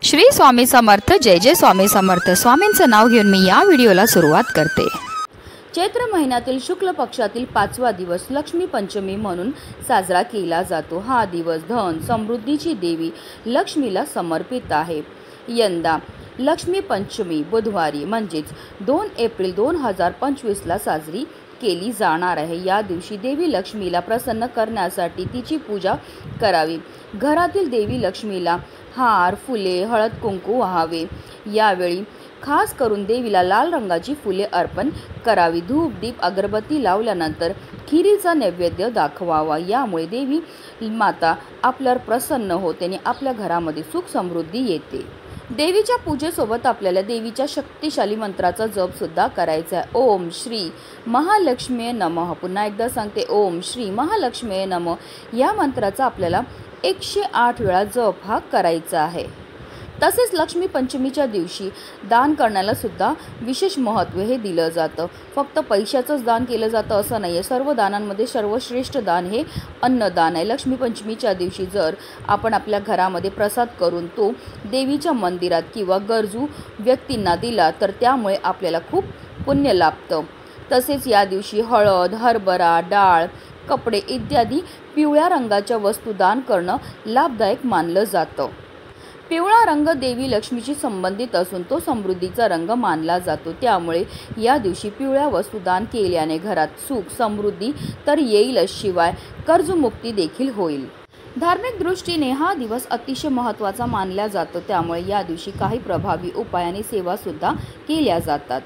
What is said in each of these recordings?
श्री स्वामी समर्थ। जय जय स्वामी समर्थ। स्वामींचं नाव घेऊन मी या व्हिडिओला सुरुवात करते। चैत्र महिन्यातील शुक्ल पक्षातील 5वा दिवस लक्ष्मी पंचमी म्हणून साजरा केला जातो। हा दिवस धन समृद्धीची देवी लक्ष्मीला समर्पित आहे। यंदा लक्ष्मी पंचमी बुधवारी म्हणजेच 2 एप्रिल 2025ला साजरी केली जाणार आहे। या दिवशी देवी लक्ष्मीला प्रसन्न करण्यासाठी तिची पूजा करावी। घरातील देवी लक्ष्मीला हार, फुले, हळद कुंकू व्हावे। यावेळी खास करून देवीला लाल रंगाची फुले अर्पण करावी। धूप दीप अगरबत्ती लावल्यानंतर खिरीचा नैवेद्य दाखवावा। यामुळे देवी माता आपल्यावर प्रसन्न होते आणि आपल्या घरामध्ये सुख समृद्धी येते। देवीच्या पूजेसोबत आपल्याला देवीच्या शक्तिशाली मंत्राचा जप सुद्धा करायचा आहे। ओम श्री महालक्ष्मी नमः। पुन्हा एकदा सांगते, ओम श्री महालक्ष्मी नमः या मंत्राचा आपल्याला 108 वेळा जप हा करायचा आहे। तसेच लक्ष्मी पंचमीच्या दिवशी दान करण्याला सुद्धा विशेष महत्त्व हे दिलं जातं। फक्त पैशाचंच दान केलं जातं असं नाही आहे। सर्व दानांमध्ये सर्वश्रेष्ठ दान हे अन्नदान आहे। लक्ष्मी पंचमीच्या दिवशी जर आपण आपल्या घरामध्ये प्रसाद करून तो देवीच्या मंदिरात किंवा गरजू व्यक्तींना दिला तर त्यामुळे आपल्याला खूप पुण्य लाभतं। तसेच या दिवशी हळद, हरभरा डाळ, कपडे इत्यादी पिवळ्या रंगाच्या वस्तू दान करणं लाभदायक मानलं जातं। पिवळा रंग देवी लक्ष्मीशी संबंधित असून तो समृद्धीचा रंग मानला जातो। त्यामुळे या दिवशी पिवळ्या वस्तू दान केल्याने घरात सुख समृद्धी तर येईलच, शिवाय कर्जमुक्ती देखील होईल। धार्मिक दृष्टीने हा दिवस अतिशय महत्त्वाचा मानला जातो। त्यामुळे या दिवशी काही प्रभावी उपाय आणि सेवा सुद्धा केल्या जातात।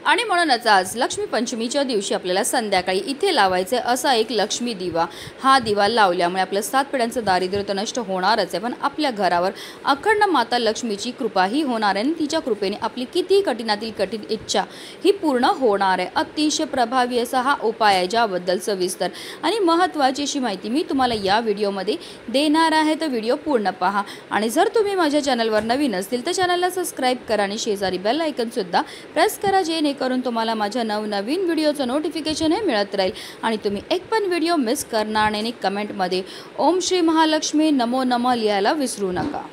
आणि म्हणूनच आज लक्ष्मी पंचमीच्या दिवशी आपल्याला संध्याकाळी इथे लावायचे असा एक लक्ष्मी दिवा। हा दिवा लावल्यामुळे आपल्या 7 पिढ्यांचं दारिद्र्य तर नष्ट होणारच आहे, पण आपल्या घरावर अखंड माता लक्ष्मीची कृपाही होणार आहे आणि तिच्या कृपेने आपली किती कठीणातील कठीण इच्छा ही पूर्ण होणार आहे। अतिशय प्रभावी असा हा उपाय आहे, ज्याबद्दल सविस्तर आणि महत्त्वाची अशी माहिती मी तुम्हाला या व्हिडिओमध्ये देणार आहे। तर व्हिडिओ पूर्ण पहा आणि जर तुम्ही माझ्या चॅनलवर नवीन असतील तर चॅनलला सबस्क्राईब करा आणि शेजारी बेल आयकॉनसुद्धा प्रेस करा, जेणेकरून तुम्हाला माझ्या नवनवीन व्हिडिओचं नोटिफिकेशन हे मिळत राहील आणि तुम्ही एक पण व्हिडिओ मिस करणार नाही। कमेंटमध्ये ओम श्री महालक्ष्मी नमो नमः लिहायला विसरू नका।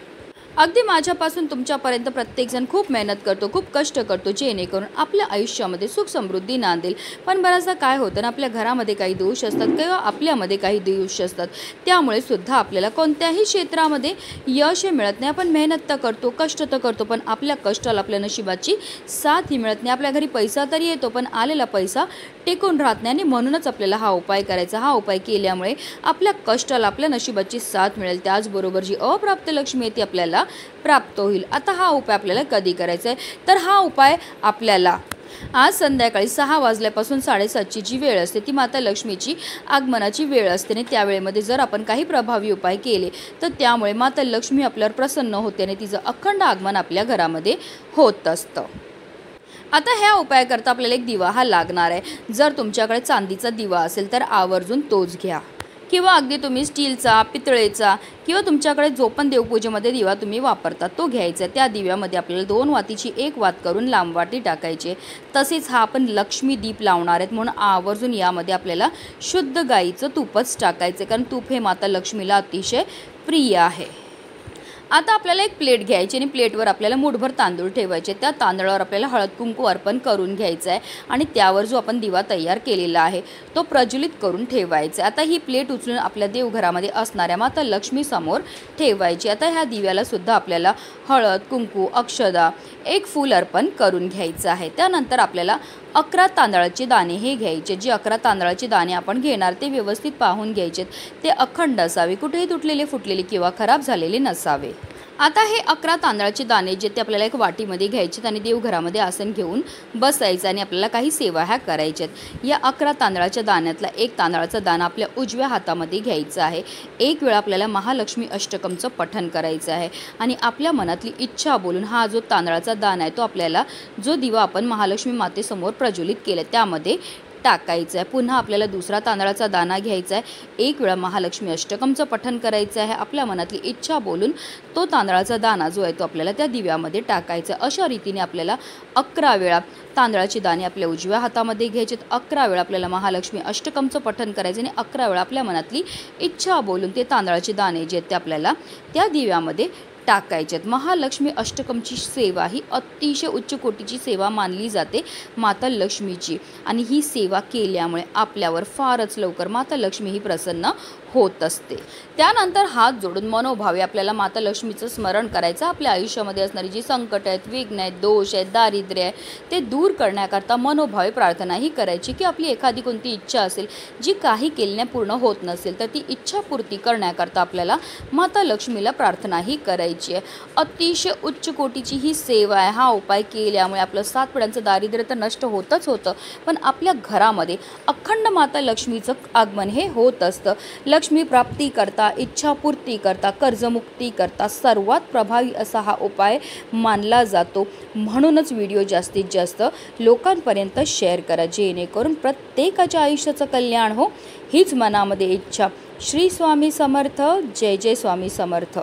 अगदी माझ्यापासून तुमच्यापर्यंत प्रत्येकजण खूप मेहनत करतो, खूप कष्ट करतो, जेणेकरून आपल्या आयुष्यामध्ये सुख समृद्धी नांदेल। पण बराचदा काय होतं ना, आपल्या घरामध्ये काही दोष असतात किंवा आपल्यामध्ये काही दोष असतात, त्यामुळे सुद्धा आपल्याला कोणत्याही क्षेत्रामध्ये यश मिळत नाही। आपण मेहनत तर करतो, कष्ट तर करतो, पण आपल्या कष्टाला आपल्या नशिबाची साथ ही मिळत नाही। आपल्या घरी पैसा तरी येतो, पण आलेला पैसा टिकून राहत नाही आणि म्हणूनच आपल्याला हा उपाय करायचा। हा उपाय केल्यामुळे आपल्या कष्टाला आपल्या नशिबाची साथ मिळेल, त्याचबरोबर जी अप्राप्त लक्ष्मी आहे ती आपल्याला प्राप्त होईल। आता हा उपाय आपल्याला कधी करायचा आहे, तर हा उपाय आपल्याला आज संध्याकाळी 6 वाजल्यापासून 7:30ची जी वेळ असते ती माता लक्ष्मीची आगमनाची वेळ असते आणि त्या वेळेमध्ये जर आपण काही प्रभावी उपाय केले तर त्यामुळे माता लक्ष्मी आपल्यावर प्रसन्न होते आणि तिचं अखंड आगमन आपल्या घरामध्ये होत असतं। आता ह्या उपायाकरता आपल्याला एक दिवा हा लागणार आहे। जर तुमच्याकडे चांदीचा दिवा असेल तर आवर्जून तोच घ्या, किंवा अगदी तुम्ही स्टीलचा, पितळेचा किंवा तुमच्याकडे जो पण देवपूजेमध्ये दिवा तुम्ही वापरता तो घ्यायचा। त्या दिव्यामध्ये आपल्याला 2 वातीची 1 वात करून लांब वाटी टाकायचे। तसेच हा आपण लक्ष्मी दीप लावणार आहेत म्हणून आवर्जून यामध्ये आपल्याला शुद्ध गाईचं तूपच टाकायचं, कारण तूप हे माता लक्ष्मीला अतिशय प्रिय आहे। आता आपल्याला एक प्लेट घ्यायची आणि प्लेटवर आपल्याला मूठभर तांदूळ ठेवायचे। त्या तांदळावर आपल्याला हळद कुंकू अर्पण करून घ्यायचं आहे आणि त्यावर जो आपण दिवा तयार केलेला आहे तो प्रज्वलित करून ठेवायचा। आता ही प्लेट उचलून आपल्या देवघरामध्ये असणाऱ्या माता लक्ष्मी समोर ठेवायची। आता ह्या दिव्याला सुद्धा आपल्याला हळद कुंकू, अक्षदा, 1 फूल अर्पण करून घ्यायचं आहे। त्यानंतर आपल्याला 11 तांदळाचे दाणे हे घ्यायचे। जे 11 तांदळाचे दाणे आपण घेणार ते व्यवस्थित पाहून घ्यायचे, ते अखंड असावे, कुठेही तुटलेले फुटलेले किंवा खराब झालेले नसावे। आता हे 11 तांदळाचे दाणे जे ते आपल्याला एक वाटीमध्ये घ्यायचे आणि देवघरामध्ये आसन घेऊन बसायचं आणि आपल्याला काही सेवा ह्या करायच्यात। या 11 तांदळाच्या दाण्यातला 1 तांदळाचा दाणा आपल्या उजव्या हातामध्ये घ्यायचा आहे। 1 वेळा आपल्याला महालक्ष्मी अष्टकमचं पठण करायचं आहे आणि आपल्या मनातली इच्छा बोलून हा जो तांदळाचा दाणा आहे तो आपल्याला जो दिवा आपण महालक्ष्मी मातेसमोर प्रज्वलित केला त्यामध्ये टाकायचं आहे। पुन्हा आपल्याला दुसरा तांदळाचा दाणा घ्यायचा आहे। 1 वेळा महालक्ष्मी अष्टकमचं पठण करायचं आहे। आपल्या मनातली इच्छा बोलून तो तांदळाचा दाणा जो आहे तो आपल्याला त्या दिव्यामध्ये टाकायचा आहे। अशा रीतीने आपल्याला 11 वेळा तांदळाचे दाणे आपल्या उजव्या हातामध्ये घ्यायचे। 11 वेळा आपल्याला महालक्ष्मी अष्टकमचं पठण करायचं आणि 11 वेळा आपल्या मनातली इच्छा बोलून ते तांदळाचे दाणे जे ते आपल्याला त्या दिव्यामध्ये टाकायचे. महालक्ष्मी अष्टकमची सेवा ही अतिशय उच्च कोटीची सेवा मानली जाते माता लक्ष्मीची, आणि ही सेवा केल्यामुळे आपल्यावर फारच लवकर माता लक्ष्मी ही प्रसन्न होत असते. त्यानंतर हात जोडून मनोभावे आपल्याला माता लक्ष्मीचं स्मरण करायचं. आपल्या आयुष्यामध्ये असणारी जी संकट आहेत, विघ्न आहेत, दोष आहेत, दारिद्र्य आहे, ते दूर करण्याकरता मनोभावे प्रार्थना ही करायची की आपली एखादी कोणती इच्छा असेल जी काही केल्याने पूर्ण होत नसेल तर ती इच्छापूर्ती करण्याकरता आपल्याला माता लक्ष्मीला प्रार्थना ही करायची आहे. अतिशय उच्च कोटीची ही सेवा आहे. हा उपाय केल्यामुळे आपलं 7 पिढ्यांचं दारिद्र्य तर नष्ट होतच होतं, पण आपल्या घरामध्ये अखंड माता लक्ष्मीचं आगमन हे होत असतं. लक्ष्मी प्राप्ती करता, इच्छापूर्ती करता, कर्जमुक्ती करता सर्वात प्रभावी असा हा उपाय मानला जातो. म्हणूनच व्हिडिओ जास्तीत जास्त लोकांपर्यंत शेअर करा, जेणेकरून प्रत्येकाच्या आयुष्याचं कल्याण हो, हीच मनामध्ये इच्छा. श्री स्वामी समर्थ. जय जय स्वामी समर्थ.